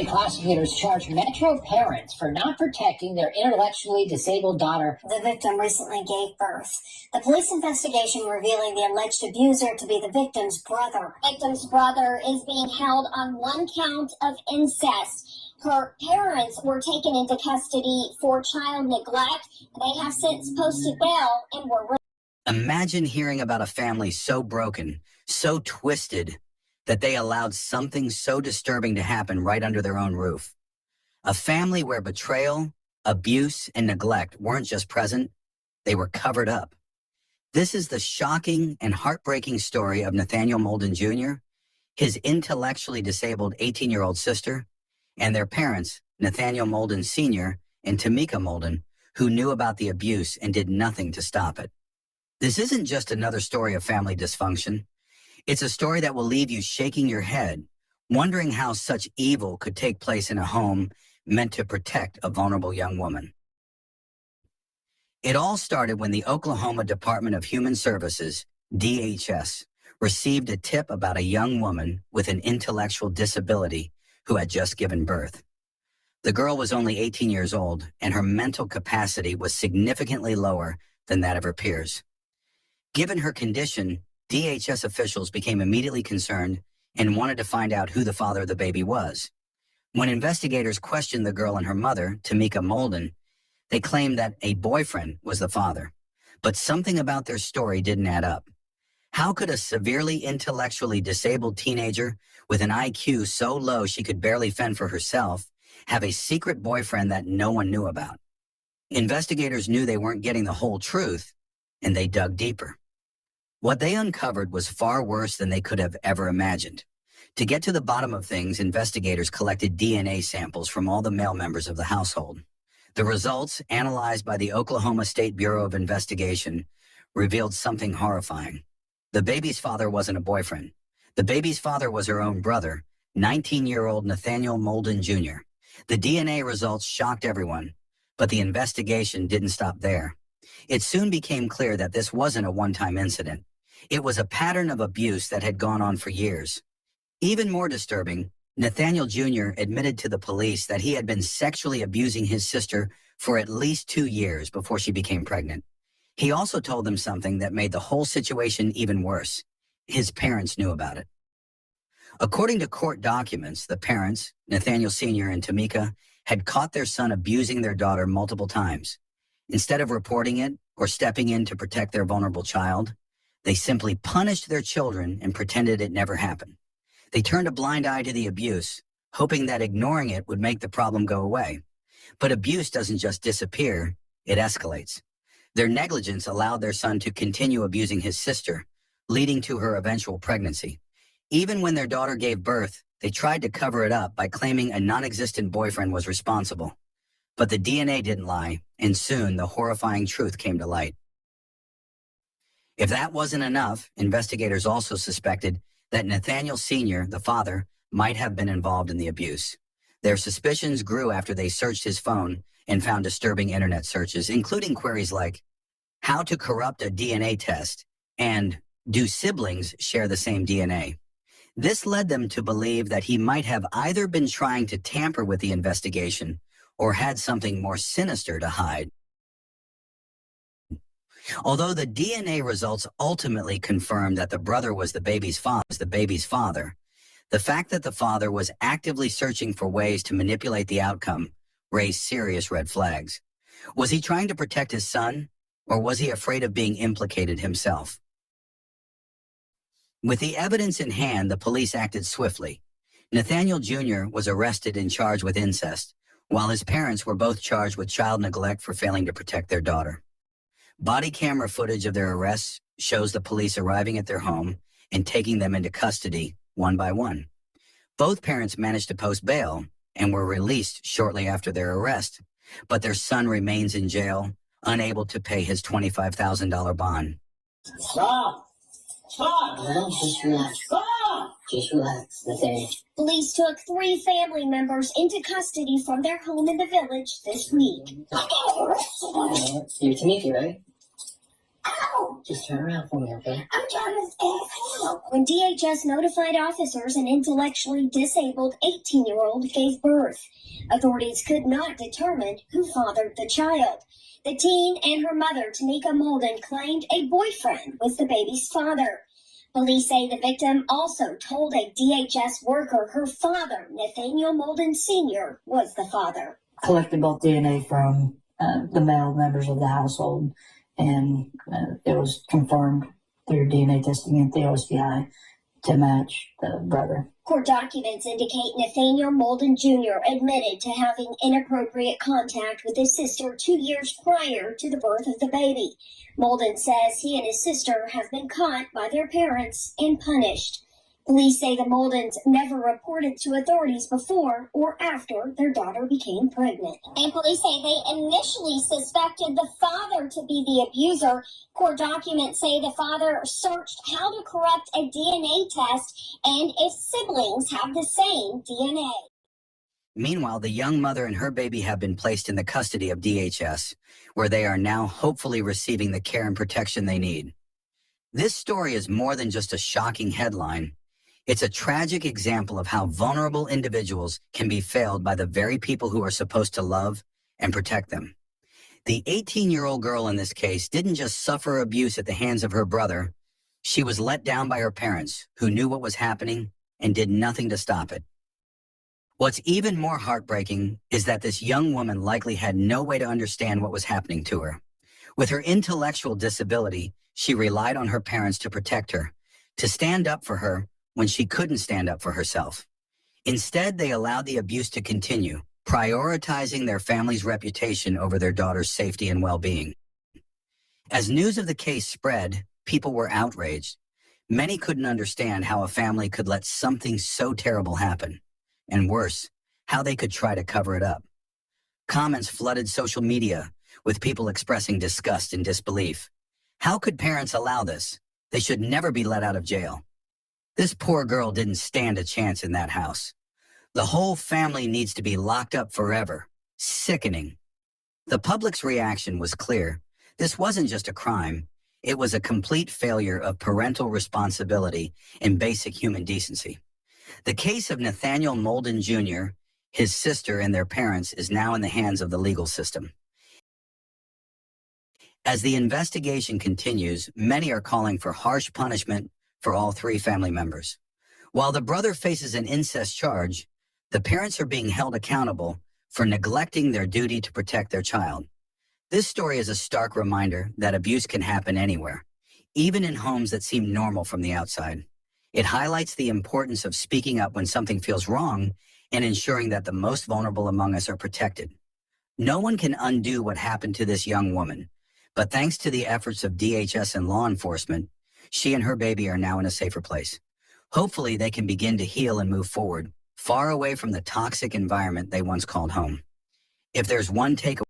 County prosecutors charged Metro parents for not protecting their intellectually disabled daughter. The victim recently gave birth. The police investigation revealing the alleged abuser to be the victim's brother. Victim's brother is being held on one count of incest. Her parents were taken into custody for child neglect. They have since posted bail and were released. Imagine hearing about a family so broken, so twisted, that they allowed something so disturbing to happen right under their own roof. A family where betrayal, abuse, and neglect weren't just present, they were covered up. This is the shocking and heartbreaking story of Nathaniel Molden Jr., his intellectually disabled 18-year-old sister, and their parents, Nathaniel Molden Sr. and Tamika Molden, who knew about the abuse and did nothing to stop it. This isn't just another story of family dysfunction. It's a story that will leave you shaking your head, wondering how such evil could take place in a home meant to protect a vulnerable young woman. It all started when the Oklahoma Department of Human Services, DHS, received a tip about a young woman with an intellectual disability who had just given birth. The girl was only 18 years old, and her mental capacity was significantly lower than that of her peers. Given her condition, DHS officials became immediately concerned and wanted to find out who the father of the baby was. When investigators questioned the girl and her mother, Tamika Molden, they claimed that a boyfriend was the father. But something about their story didn't add up. How could a severely intellectually disabled teenager with an IQ so low she could barely fend for herself have a secret boyfriend that no one knew about? Investigators knew they weren't getting the whole truth, and they dug deeper. What they uncovered was far worse than they could have ever imagined. To get to the bottom of things, investigators collected DNA samples from all the male members of the household. The results, analyzed by the Oklahoma State Bureau of Investigation, revealed something horrifying. The baby's father wasn't a boyfriend. The baby's father was her own brother, 19-year-old Nathaniel Molden Jr. The DNA results shocked everyone, but the investigation didn't stop there. It soon became clear that this wasn't a one-time incident. It was a pattern of abuse that had gone on for years. Even more disturbing, Nathaniel Jr. admitted to the police that he had been sexually abusing his sister for at least 2 years before she became pregnant. He also told them something that made the whole situation even worse. His parents knew about it. According to court documents, the parents, Nathaniel Sr. and Tamika, had caught their son abusing their daughter multiple times. Instead of reporting it or stepping in to protect their vulnerable child, they simply punished their children and pretended it never happened. They turned a blind eye to the abuse, hoping that ignoring it would make the problem go away. But abuse doesn't just disappear, it escalates. Their negligence allowed their son to continue abusing his sister, leading to her eventual pregnancy. Even when their daughter gave birth, they tried to cover it up by claiming a non-existent boyfriend was responsible. But the DNA didn't lie, and soon the horrifying truth came to light. If that wasn't enough, investigators also suspected that Nathaniel Sr., the father, might have been involved in the abuse. Their suspicions grew after they searched his phone and found disturbing internet searches, including queries like, how to corrupt a DNA test, and do siblings share the same DNA? This led them to believe that he might have either been trying to tamper with the investigation or had something more sinister to hide. Although the DNA results ultimately confirmed that the brother was the baby's father, the fact that the father was actively searching for ways to manipulate the outcome raised serious red flags. Was he trying to protect his son, or was he afraid of being implicated himself? With the evidence in hand, the police acted swiftly. Nathaniel Jr. was arrested and charged with incest, while his parents were both charged with child neglect for failing to protect their daughter. Body camera footage of their arrests shows the police arriving at their home and taking them into custody one by one. Both parents managed to post bail and were released shortly after their arrest, but their son remains in jail, unable to pay his $25,000 bond. Stop! Stop! No, just relax. Stop! Just relax, Nathaniel. Police took 3 family members into custody from their home in the village this week. You're Tamika, right? No. Just turn around for me, okay? I'm trying to stay. When DHS notified officers, an intellectually disabled 18-year-old gave birth. Authorities could not determine who fathered the child. The teen and her mother, Tamika Molden, claimed a boyfriend was the baby's father. Police say the victim also told a DHS worker her father, Nathaniel Molden Sr., was the father. Collected both DNA from the male members of the household, and it was confirmed through DNA testing at the OSPI to match the brother. Court documents indicate Nathaniel Molden Jr. admitted to having inappropriate contact with his sister 2 years prior to the birth of the baby. Molden says he and his sister have been caught by their parents and punished. Police say the Moldens never reported to authorities before or after their daughter became pregnant. And police say they initially suspected the father to be the abuser. Court documents say the father searched how to corrupt a DNA test and if siblings have the same DNA. Meanwhile, the young mother and her baby have been placed in the custody of DHS, where they are now hopefully receiving the care and protection they need. This story is more than just a shocking headline. It's a tragic example of how vulnerable individuals can be failed by the very people who are supposed to love and protect them. The 18-year-old girl in this case didn't just suffer abuse at the hands of her brother. She was let down by her parents, who knew what was happening and did nothing to stop it. What's even more heartbreaking is that this young woman likely had no way to understand what was happening to her. With her intellectual disability, she relied on her parents to protect her, to stand up for her when she couldn't stand up for herself. Instead, they allowed the abuse to continue, prioritizing their family's reputation over their daughter's safety and well-being. As news of the case spread, people were outraged. Many couldn't understand how a family could let something so terrible happen, and worse, how they could try to cover it up. Comments flooded social media, with people expressing disgust and disbelief. How could parents allow this? They should never be let out of jail. This poor girl didn't stand a chance in that house. The whole family needs to be locked up forever. Sickening. The public's reaction was clear. This wasn't just a crime. It was a complete failure of parental responsibility and basic human decency. The case of Nathaniel Molden Jr., his sister, and their parents is now in the hands of the legal system. As the investigation continues, many are calling for harsh punishment for all three family members. While the brother faces an incest charge, the parents are being held accountable for neglecting their duty to protect their child. This story is a stark reminder that abuse can happen anywhere, even in homes that seem normal from the outside. It highlights the importance of speaking up when something feels wrong and ensuring that the most vulnerable among us are protected. No one can undo what happened to this young woman, but thanks to the efforts of DHS and law enforcement, she and her baby are now in a safer place. Hopefully, they can begin to heal and move forward, far away from the toxic environment they once called home. If there's one takeaway